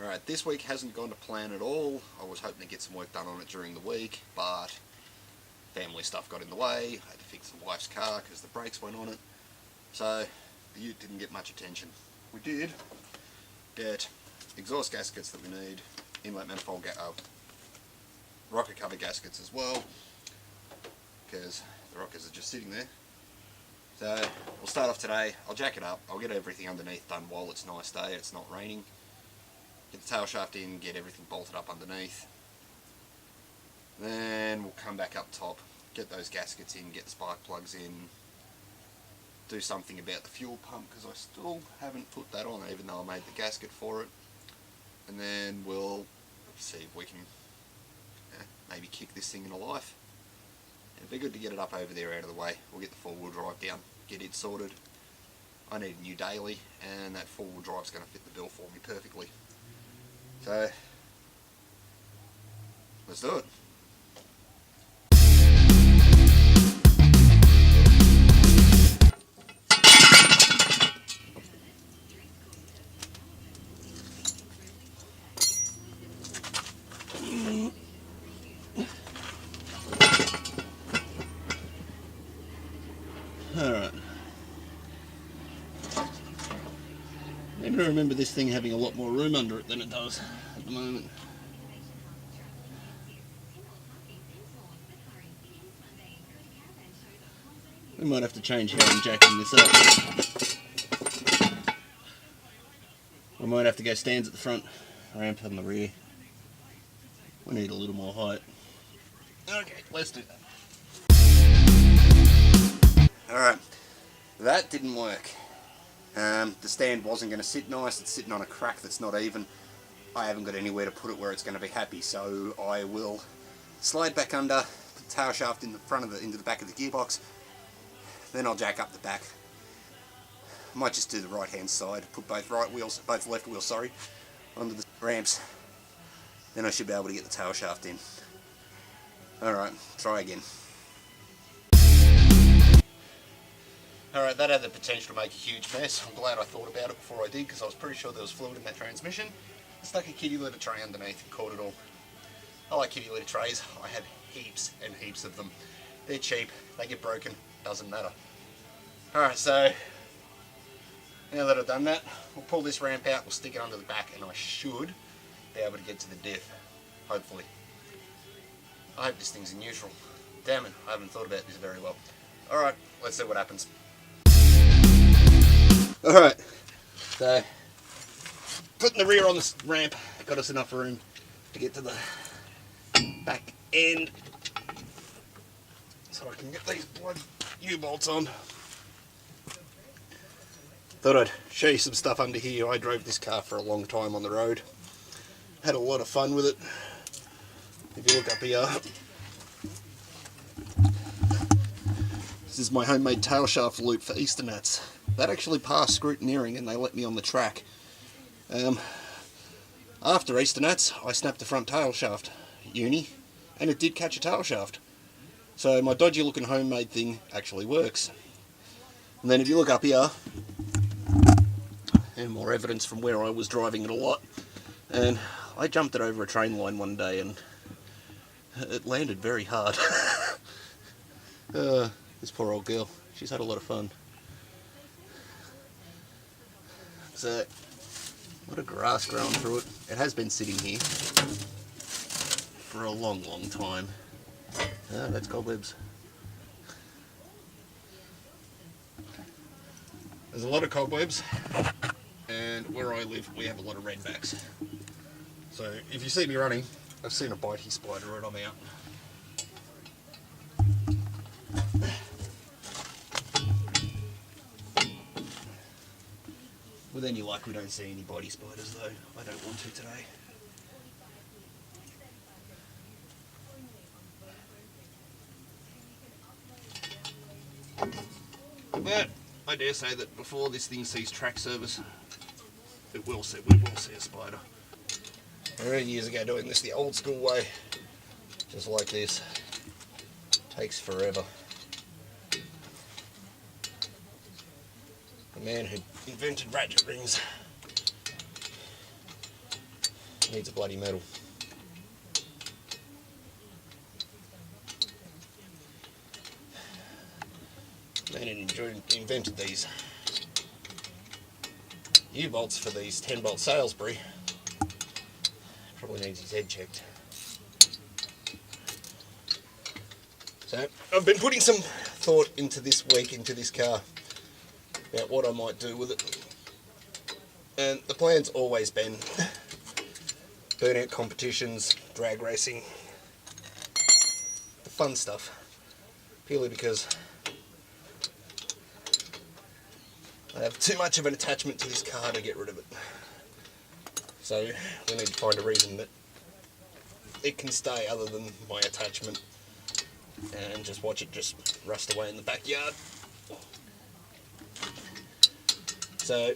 Alright, this week hasn't gone to plan at all. I was hoping to get some work done on it during the week, but family stuff got in the way. I had to fix the wife's car because the brakes went on it. So the ute didn't get much attention. We did get exhaust gaskets that we need, inlet manifold rocker cover gaskets as well, because the rockers are just sitting there. So we'll start off today. I'll jack it up. I'll get everything underneath done while it's a nice day, it's not raining. Get the tail shaft in, get everything bolted up underneath. Then we'll come back up top, get those gaskets in, get the spark plugs in, do something about the fuel pump because I still haven't put that on even though I made the gasket for it. And then we'll see if we can maybe kick this thing into life. It'd be good to get it up over there out of the way. We'll get the four-wheel drive down, get it sorted. I need a new daily and that four-wheel drive's going to fit the bill for me perfectly. So, let's do it. Alright. I remember this thing having a lot more room under it than it does at the moment. We might have to change how I'm jacking this up. We might have to go stands at the front, ramp on the rear. We need a little more height. Okay, let's do that. Alright, that didn't work. The stand wasn't going to sit nice, it's sitting on a crack that's not even. I haven't got anywhere to put it where it's going to be happy, so I will slide back under, put the tail shaft in the front of into the back of the gearbox, then I'll jack up the back. I might just do the right hand side, put both left wheels, onto the ramps, then I should be able to get the tail shaft in. Alright, try again. Alright, that had the potential to make a huge mess. I'm glad I thought about it before I did because I was pretty sure there was fluid in that transmission. I stuck a kitty litter tray underneath and caught it all. I like kitty litter trays. I have heaps and heaps of them. They're cheap, they get broken, doesn't matter. Alright, so now that I've done that, we'll pull this ramp out, we'll stick it under the back and I should be able to get to the diff. Hopefully. I hope this thing's in neutral. Damn it, I haven't thought about this very well. Alright, let's see what happens. Alright, so putting the rear on the ramp got us enough room to get to the back end so I can get these blood U-bolts on. Thought I'd show you some stuff under here. I drove this car for a long time on the road. Had a lot of fun with it. If you look up here, this is my homemade tail shaft loop for Easternats. That actually passed scrutineering and they let me on the track. After Easternats, I snapped the front tail shaft uni and it did catch a tail shaft. So my dodgy looking homemade thing actually works. And then if you look up here, and more evidence from where I was driving it a lot, and I jumped it over a train line one day and it landed very hard. This poor old girl, she's had a lot of fun. So, a lot of grass growing through it. It has been sitting here for a long, long time. Ah, that's cobwebs. There's a lot of cobwebs, and where I live, we have a lot of redbacks. So, if you see me running, I've seen a bitey spider and I'm out. With any luck, we don't see any body spiders though. I don't want to today. But I dare say that before this thing sees track service, we will see a spider. I remember years ago doing this the old school way, just like this. Takes forever. The man who invented ratchet rings Needs a bloody medal. Man invented these U-bolts for these 10-bolt Salisbury. Probably needs his head checked. So I've been putting some thought into this week, into this car, about what I might do with it. And the plan's always been burnout competitions, drag racing, the fun stuff. Purely because I have too much of an attachment to this car to get rid of it. So we need to find a reason that it can stay other than my attachment, and just watch it just rust away in the backyard. So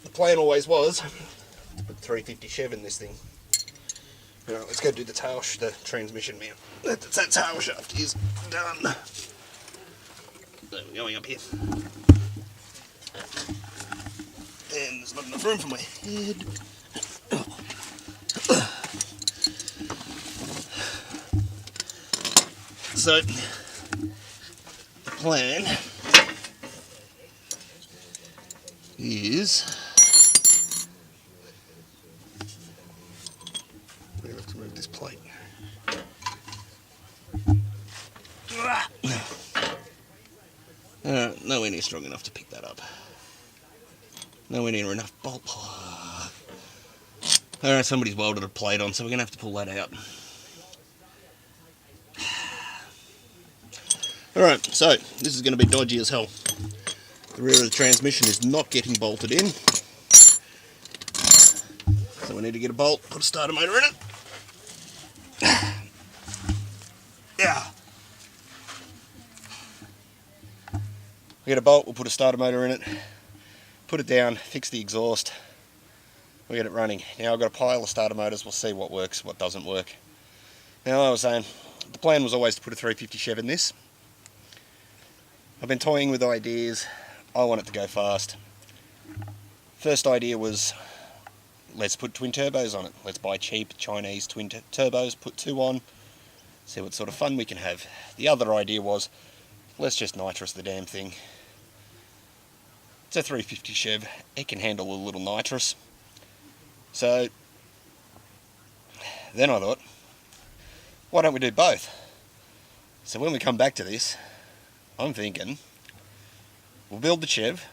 the plan always was to put 350 Chev in this thing. Alright, let's go do the the transmission mount. That tail shaft is done. So we're going up here. And there's not enough room for my head. So the plan is we have to move this plate. Nowhere near strong enough to pick that up. Nowhere near enough bolt. Alright, somebody's welded a plate on, so we're going to have to pull that out. Alright, so this is going to be dodgy as hell. The rear of the transmission is not getting bolted in. So we need to get a bolt, put a starter motor in it. Yeah. We get a bolt, we'll put a starter motor in it, put it down, fix the exhaust, we'll get it running. Now I've got a pile of starter motors, we'll see what works, what doesn't work. Now like I was saying, the plan was always to put a 350 Chev in this. I've been toying with ideas. I want it to go fast. First idea was, let's put twin turbos on it. Let's buy cheap Chinese twin turbos, put 2 on, see what sort of fun we can have. The other idea was, let's just nitrous the damn thing. It's a 350 Chev, it can handle a little nitrous. So then I thought, why don't we do both? So when we come back to this, I'm thinking, we'll build the Chev,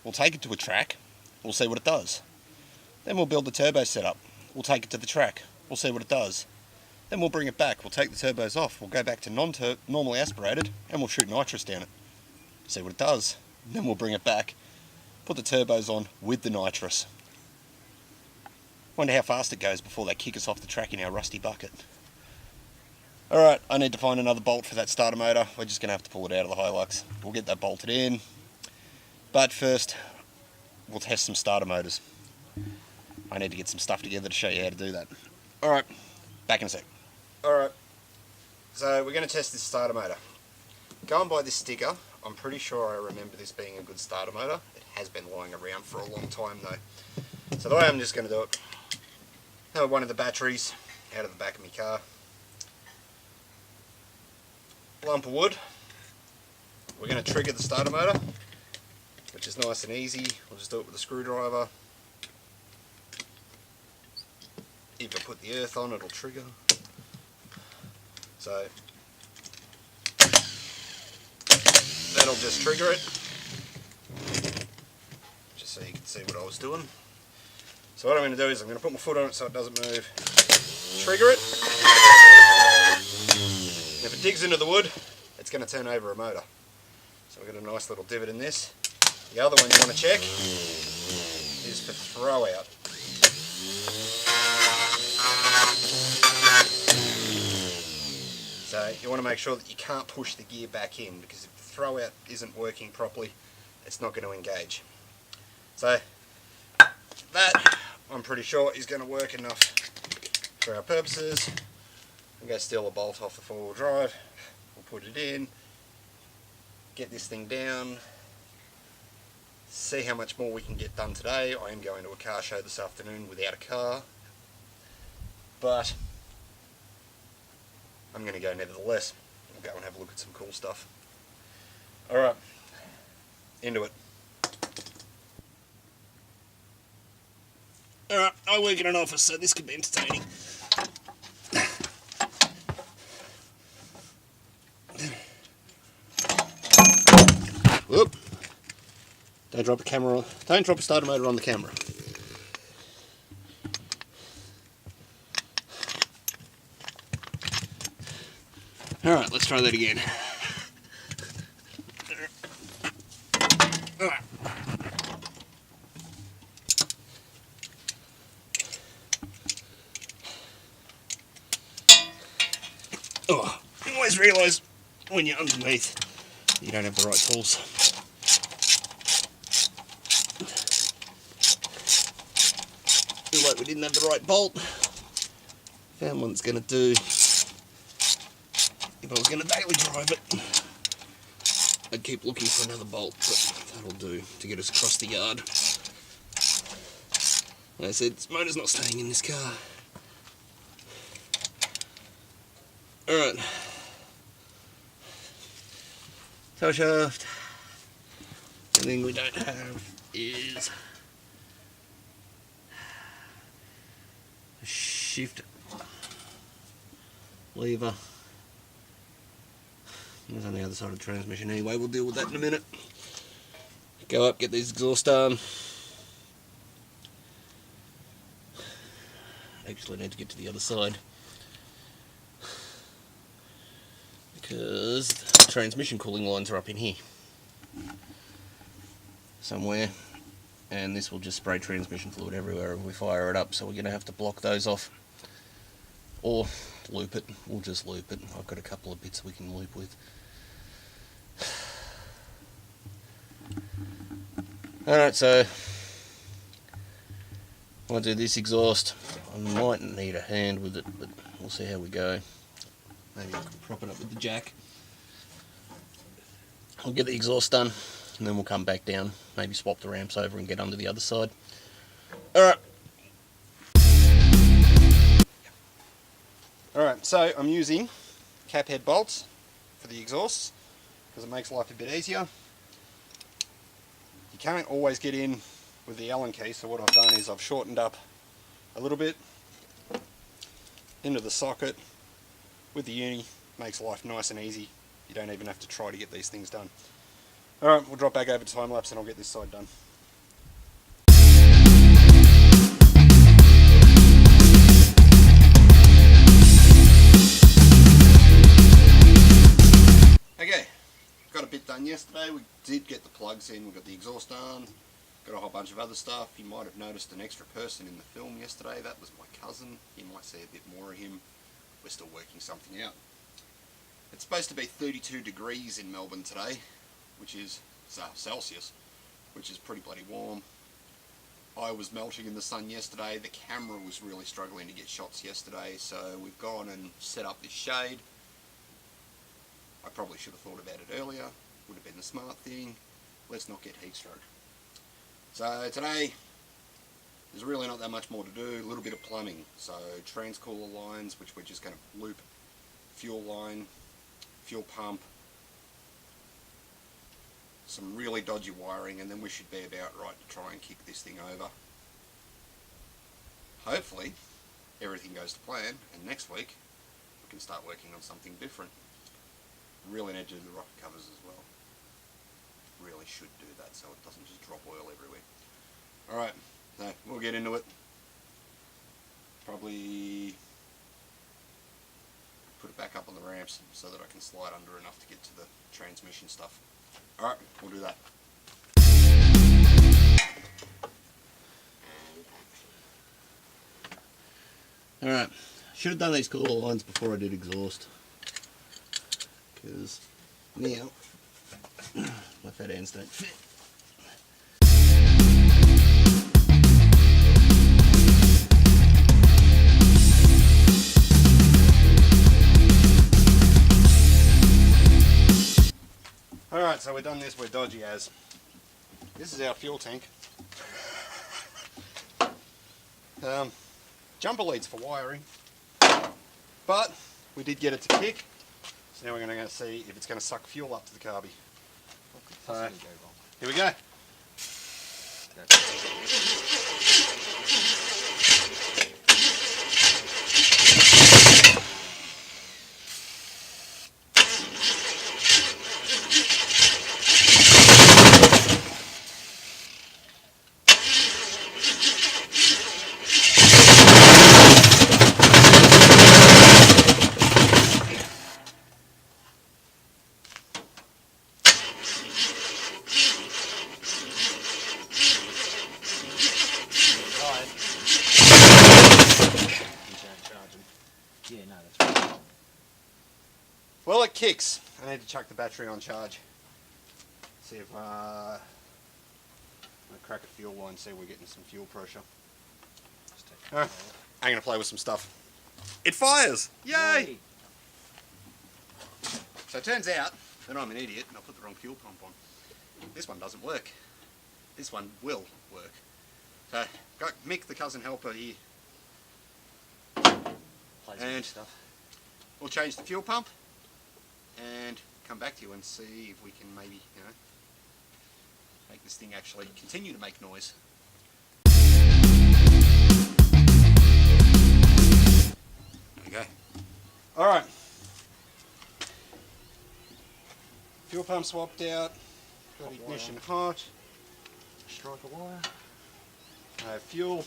we'll take it to a track, we'll see what it does. Then we'll build the turbo setup, we'll take it to the track, we'll see what it does. Then we'll bring it back, we'll take the turbos off, we'll go back to normally aspirated, and we'll shoot nitrous down it. See what it does. Then we'll bring it back, put the turbos on with the nitrous. Wonder how fast it goes before they kick us off the track in our rusty bucket. Alright, I need to find another bolt for that starter motor. We're just going to have to pull it out of the Hilux. We'll get that bolted in. But first, we'll test some starter motors. I need to get some stuff together to show you how to do that. Alright, back in a sec. Alright, so we're going to test this starter motor. Going by this sticker, I'm pretty sure I remember this being a good starter motor. It has been lying around for a long time though. So the way I'm just going to do it, have one of the batteries out of the back of my car. Lump of wood. We're going to trigger the starter motor, which is nice and easy. We'll just do it with a screwdriver. If I put the earth on, it'll trigger. So that'll just trigger it. Just so you can see what I was doing. So what I'm going to do is I'm going to put my foot on it so it doesn't move. Trigger it. If it digs into the wood, it's going to turn over a motor. So we've got a nice little divot in this. The other one you want to check is for throw out. So you want to make sure that you can't push the gear back in, because if the throw out isn't working properly, it's not going to engage. So that, I'm pretty sure, is going to work enough for our purposes. I'm going to steal a bolt off the four-wheel drive, we'll put it in, get this thing down, see how much more we can get done today. I am going to a car show this afternoon without a car, but I'm going to go nevertheless. We'll go and have a look at some cool stuff. Alright, into it. Alright, I work in an office, so this could be entertaining. Whoop. Don't drop a camera, don't drop a starter motor on the camera. Alright, let's try that again. Alright. Oh, you always realise when you're underneath you don't have the right tools. Feel like we didn't have the right bolt. Found one that's going to do if I was going to daily drive it. I'd keep looking for another bolt, but that'll do to get us across the yard. Like I said, this motor's not staying in this car. Alright. Tow shaft. The thing we don't have is a shift lever. It's on the other side of the transmission anyway, we'll deal with that in a minute. Go up, get these exhaust done. Actually I need to get to the other side, because the transmission cooling lines are up in here somewhere, and this will just spray transmission fluid everywhere if we fire it up, so we're going to have to block those off or loop it. We'll just loop it. I've got a couple of bits we can loop with. Alright, so I'll do this exhaust. I might need a hand with it, but we'll see how we go. Maybe I can prop it up with the jack. I'll get the exhaust done, and then we'll come back down, maybe swap the ramps over and get under the other side. Alright. Alright, so I'm using cap head bolts for the exhausts, because it makes life a bit easier. You can't always get in with the Allen key, so what I've done is I've shortened up a little bit into the socket with the uni. Makes life nice and easy. You don't even have to try to get these things done. Alright, we'll drop back over to time lapse and I'll get this side done. Okay, got a bit done yesterday. We did get the plugs in, we got the exhaust done, got a whole bunch of other stuff. You might have noticed an extra person in the film yesterday. That was my cousin. You might see a bit more of him. We're still working something out. It's supposed to be 32 degrees in Melbourne today, which is Celsius, which is pretty bloody warm. I was melting in the sun yesterday. The camera was really struggling to get shots yesterday, so we've gone and set up this shade. I probably should have thought about it earlier. Would have been the smart thing. Let's not get heat stroke. So today, there's really not that much more to do. A little bit of plumbing. So transcooler lines, which we're just going to loop, fuel line, fuel pump, some really dodgy wiring, and then we should be about right to try and kick this thing over. Hopefully everything goes to plan, and next week we can start working on something different. Really need to do the rocket covers as well. Really should do that so it doesn't just drop oil everywhere. Alright, so we'll get into it. Probably put it back up on the ramps so that I can slide under enough to get to the transmission stuff. Alright, we'll do that. Alright, should have done these cooler lines before I did exhaust, because now my fat ends don't fit. Alright, so we've done this, we're dodgy as. This is our fuel tank. Jumper leads for wiring, but we did get it to kick, so now we're going to go see if it's going to suck fuel up to the carby. So, here we go. Yeah, no, that's right. Well, it kicks. I need to chuck the battery on charge. See if I'll crack a fuel line, see if we're getting some fuel pressure. I'm going to play with some stuff. It fires! Yay! So it turns out that I'm an idiot and I put the wrong fuel pump on. This one doesn't work. This one will work. So, got Mick, the cousin helper here. And we'll change the fuel pump and come back to you and see if we can maybe, you know, make this thing actually continue to make noise. There we go. Alright. Fuel pump swapped out. Got ignition hot. Strike a wire. Fuel.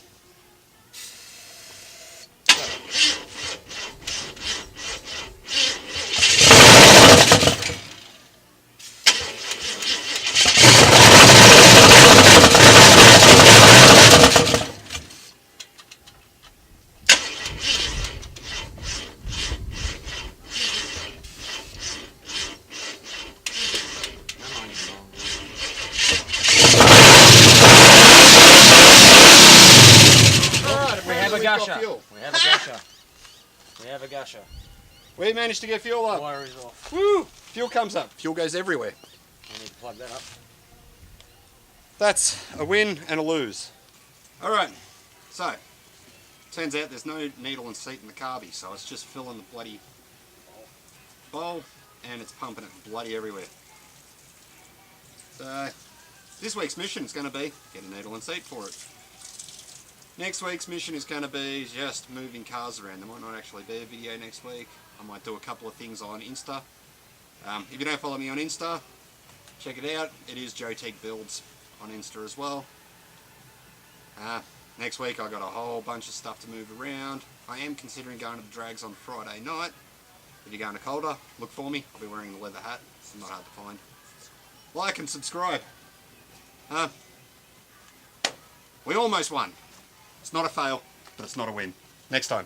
We have a gusher. We have a gusher. We managed to get fuel up. Wire is off. Woo! Fuel comes up. Fuel goes everywhere. I need to plug that up. That's a win and a lose. Alright, so, turns out there's no needle and seat in the carby, so it's just filling the bloody bowl and it's pumping it bloody everywhere. So, this week's mission is going to be get a needle and seat for it. Next week's mission is going to be just moving cars around. There might not actually be a video next week. I might do a couple of things on Insta. If you don't follow me on Insta, check it out. It is Joe Teague Builds on Insta as well. Next week I've got a whole bunch of stuff to move around. I am considering going to the drags on Friday night. If you're going to Calder, look for me. I'll be wearing the leather hat. It's not hard to find. Like and subscribe. We almost won. It's not a fail, but it's not a win. Next time.